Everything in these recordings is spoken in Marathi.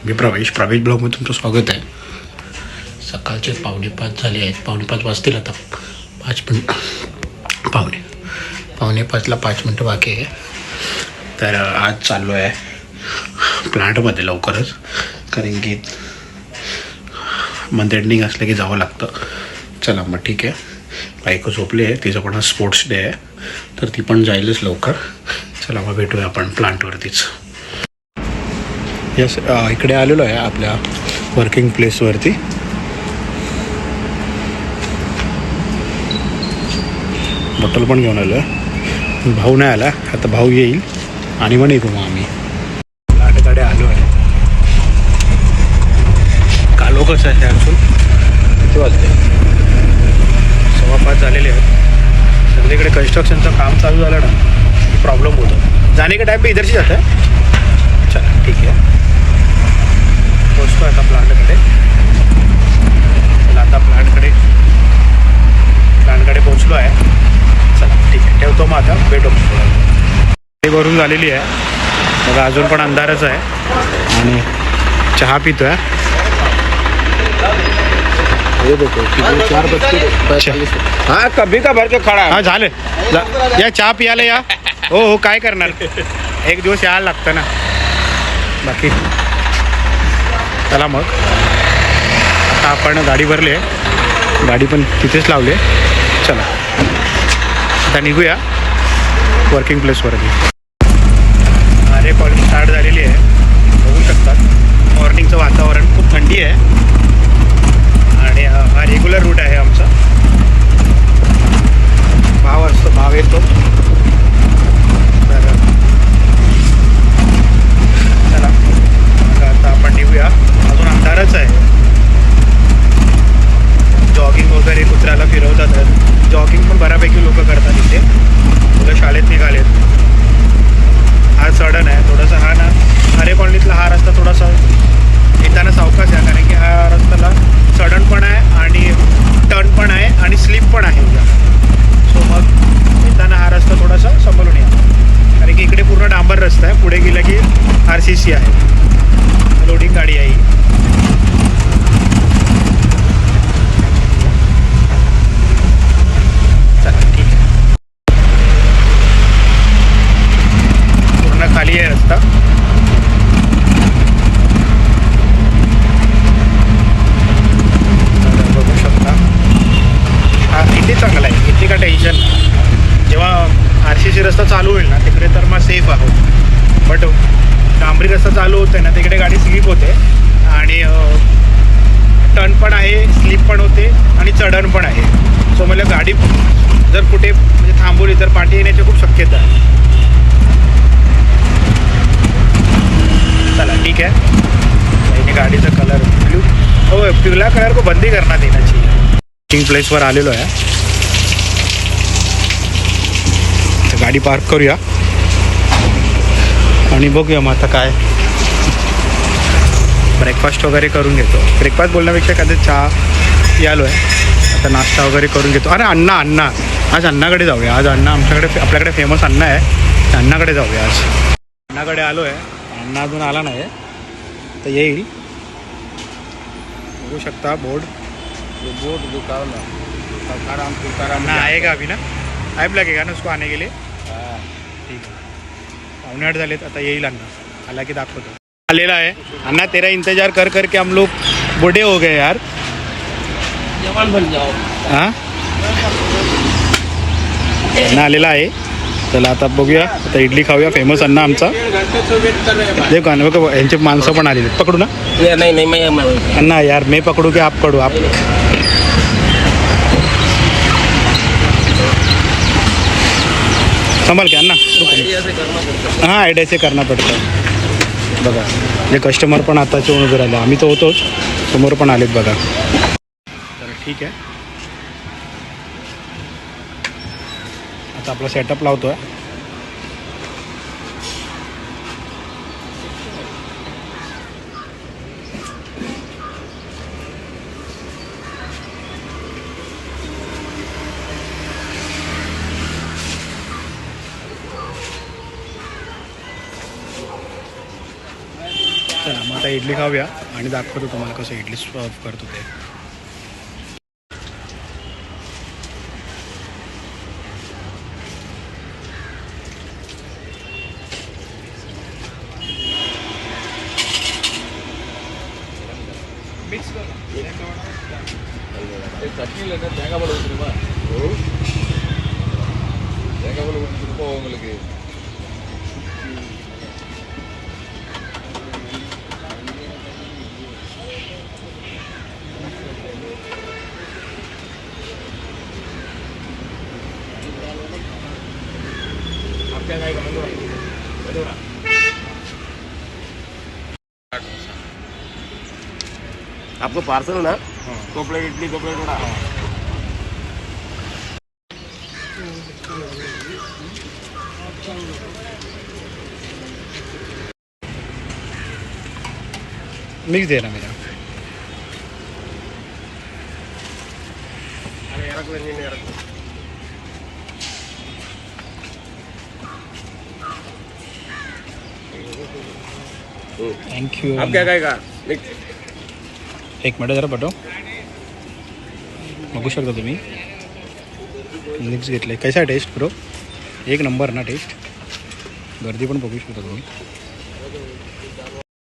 मी प्रवेश ब्लॉगमध्ये तुमचं स्वागत आहे. सकाळचे 4:45 झाले आहेत. 4:45 वाजतील आता. 5 मिनटं पावणे 5ला 5 मिनटं बाकी आहे. तर आज चाललो आहे प्लांटमध्ये लवकरच, कारण की मंथ एंडिंग असलं की जावं लागतं. चला मग ठीक आहे. बायको झोपली आहे, तिचं पण आज स्पोर्ट्स डे आहे, तर ती पण जाईलच लवकर. चला मग भेटूया आपण प्लांटवरतीच. यस, इकडे आलेलो आहे आपल्या वर्किंग प्लेसवरती. बॉटल पण घेऊन आलो आहे. भाऊ नाही आला, आता भाऊ येईल आणि मग येतो. मग आम्ही प्लांटकडे आलो आहे. कालोखच आहे अजून. किती वाजते? 5:15 झालेले आहेत. सगळीकडे कन्स्ट्रक्शनचं काम चालू झालं ना की प्रॉब्लेम होतो. जाने का टाइम पे इधर से जाता है. चला ठीक आहे, पोचतो आता प्लांटकडे. चला आता प्लांटकडे पोचलो आहे. चला ठीक आहे, ठेवतो मग. आता भेटू. ते भरून झालेली आहे बघा, अजून पण अंधारच आहे आणि चहा पितो आहे. हाँ कभी का भर के खड़ा है. हां झालं. या चहा पियाला या. हो काय करणार, एक दिवस यायला लागतं ना. बाकी चला मग आता आपण गाडी भरली आहे, गाडी पण तिथेच लावली आहे. चला आता निघूया वर्किंग प्लेसवरती. अरे कॉलेज स्टार्ट झालेली आहे, बघू शकतात. मॉर्निंगचं वातावरण खूप थंडी आहे आणि हा रेग्युलर रूट आहे आमचा. भाव येतो. तर चला मग आता आपण निघूया. अजून अंधारच आहे. जॉगिंग वगैरे कुत्र्याला फिरवतात. जॉगिंग पण बऱ्यापैकी लोक करतात इथे. मुलं शाळेत निघालेत. हा सडन आहे थोडासा. हा ना आरे कॉलनीतला हा रस्ता थोडासा येताना सावकाश आहे, कारण की हा रस्त्याला सडन पण आहे आणि टर्न पण आहे आणि स्लिप पण आहे. सो मग येताना हा रस्ता थोडासा सांभाळून या, कारण की इकडे पूर्ण डांबर रस्ता आहे. पुढे गेला की RCC आहे, लोडिंग गाडी आहे. चला ठीक आहे, पूर्ण खाली आहे रस्ता. बघू शकता. हा इथे चांगला आहे, इथे का टेन्शन. जेव्हा RCC रस्ता चालू होईल ना तिकडे तर मग सेफ आहोत, बट डांबरी रस्ता चालू होते ना तिकडे गाडी स्लिप होते आणि टर्न पण आहे, स्लिप पण होते आणि चढण पण आहे. सो मला गाडी जर कुठे म्हणजे थांबवली तर पाठी येण्याची खूप शक्यता आहे. चला ठीक आहे. गाडीचा कलर ब्लू, हो पिवला कलर को बंदी करण्यात येण्याची. वर्किंग प्लेसवर आलेलो आहे. गाडी पार्क करूया आणि बघूया मग आता काय. ब्रेकफास्ट वगैरे करून घेतो. ब्रेकफास्ट बोलण्यापेक्षा एखादं चहा यालो आहे. आता नाश्ता वगैरे करून घेतो. अरे अण्णा आज अण्णाकडे जाऊया. आज अण्णा आपल्याकडे फेमस अण्णा आहे, अण्णाकडे जाऊया आज. अण्णाकडे आलो आहे. अण्णा अजून आला नाही तर येईल. बघू शकता बोर्ड दुकान अण्णा आएगा अभी ना, टाइम लगेगा ना उसको आने के लिए. ठीक आहे, 7:45 झालेत. आता येईल अण्णा. आला की दाखवतो. आलेला आहे अण्णा. तेरा इंतजार कर करके हम लोग बूढ़े हो गए यार. जवान बन जाओ. हां अण्णा आलेला आहे. चला आता बघूया. आता इडली खाऊया. फेमस अण्णा आमचा. देव का ना बघ, यांचे माणसं पण आलेली. पकडू ना. नहीं मैं अण्णा यार मैं पकडू की आप पकडू. आप संभाल के अण्णा. हां आयडिया से करना पडतं. बघा जे कस्टमर पण आताचे येऊन उभे राहिले. आम्ही तर होतोच, समोर पण आलेत बघा. तर ठीक आहे, आता आपला सेटअप लावतो आहे. चला मग आता इडली खाऊया आणि दाखवतो तुम्हाला कसं इडली सर्व करतो ते. சட்னி இல்லைன்னா தேங்காய் பால் ஊற்றுமா? தேங்காய் பால் ஊற்றி கொடுப்போம் உங்களுக்கு. आपको पार्सल ना? दो प्लेट इडली, दो प्लेट वड़ा. मिक्स दे ना मेरा. अरे यार कोई नहीं यार. थँक्यू. आप क्या खाएगा? एक मिनट जरा पाठव. बघू शकता तुम्ही मिक्स घेतले. कैसा आहे टेस्ट ब्रो? एक नंबर ना टेस्ट. गर्दी पण बघू शकता तुम्ही.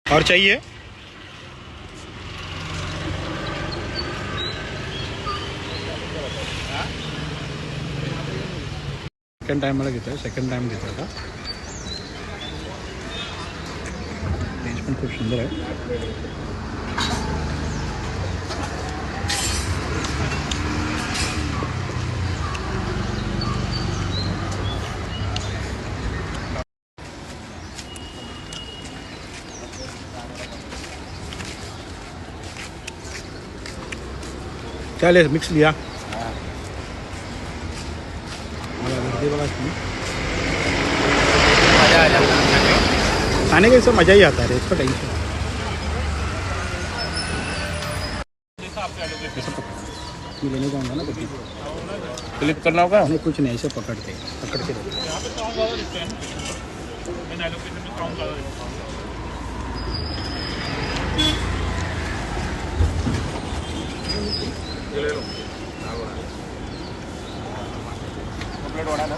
और चाहिए? सेकंड टाइम मला घेतोय. सेकंड टाइम घेतो आता. टेस्ट पण खूप सुंदर आहे. चले मिक्स लिया. खाने का इससे मज़ा ही आता है. इसका टेंशन मैं लेने जाऊँगा ना कभी. क्लिक करना होगा. नहीं कुछ नहीं, ऐसे पकड़ के ले लो. प्लेट वड़ा ना.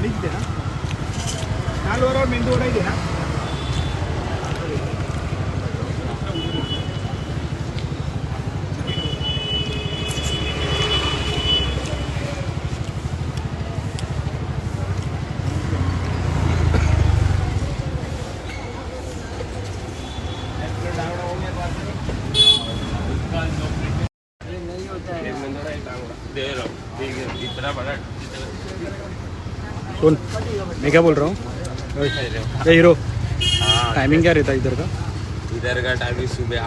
मिक्स दे ना. दाल वड़ा और मेंदू वड़ा ही देना. सुन मैं क्या बोल रहा हूँ. ये हीरो टाइमिंग क्या रहता है इधर का? इधर का टाइमिंग सुबह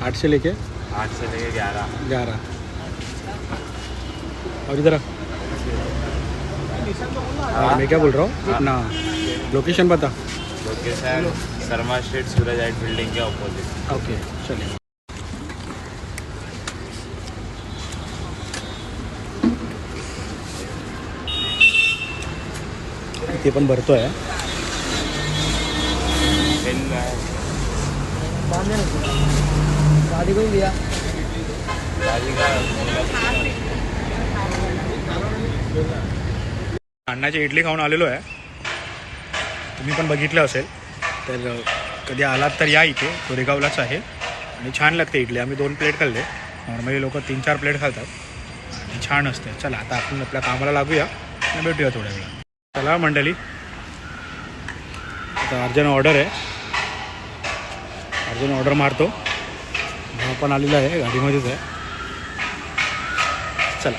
8 से लेके 11. और इधर मैं क्या बोल रहा हूँ अपना लोकेशन बता. Location Sharma street Suraj height building के ऑपोजिट. ओके चलिए. ते पण भरतो आहे. अण्णाची इडली खाऊन आलेलो आहे. तुम्ही पण बघितलं असेल तर कधी आलात तर या इथे. कोरेगावलाच आहे आणि छान लागते इडली. आम्ही 2 प्लेट खाल्ले. नॉर्मली लोक 3-4 प्लेट खातात आणि छान असते. चला आता आपण आपल्या कामाला लागूया आणि भेटूया थोड्या वेळा. चला मंडळी आता अर्जंट ऑर्डर आहे. अर्जंट ऑर्डर मारतो. हा पण आलेला आहे गाडीमध्येच आहे. चला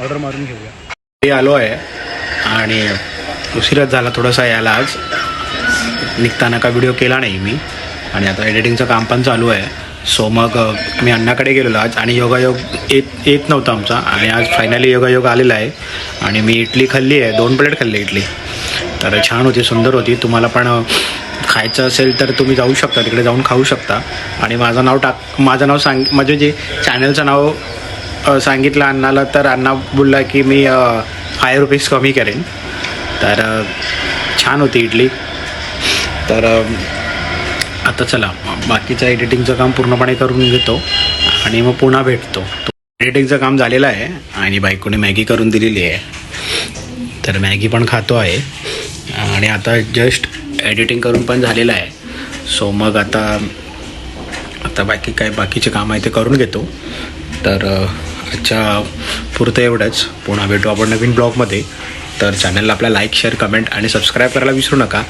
ऑर्डर मारून घेऊया. आलो आहे आणि उशिराच झाला थोडासा यायला आज, निघताना का व्हिडिओ केला नाही मी. आणि आता एडिटिंगचं काम पण चालू आहे. सो मग मी अण्णाकडे गेलेलो आज आणि योगायोग येत नव्हता आमचा, आणि आज फायनली योगायोग आलेला आहे. आणि मी इडली खाल्ली आहे, 2 प्लेट खाल्ली इडली. तर छान होती, सुंदर होती. तुम्हाला पण खायचं असेल तर तुम्ही जाऊ शकता, तिकडे जाऊन खाऊ शकता. आणि माझं नाव म्हणजे जे चॅनलचं नाव सांगितलं अण्णाला, तर अण्णा बोलला की मी 5 रुपीज कमी करेन. तर छान होती इडली. तर आता चला बाकीचं एडिटिंगचं काम पूर्णपणे करून घेतो आणि मग पुन्हा भेटतो. एडिटिंगचं काम झालेलं आहे आणि बायकोने मॅगी करून दिलेली आहे, तर मॅगी पण खातो आहे. आणि आता जस्ट एडिटिंग करून पण झालेलं आहे. सो मग आता बाकीचे काम आहे ते करून घेतो. तर आजच्या पुरतं एवढंच. पुन्हा भेटू आपण नवीन ब्लॉगमध्ये. तर चॅनलला आपला लाईक, शेअर, कमेंट आणि सबस्क्राईब करायला विसरू नका.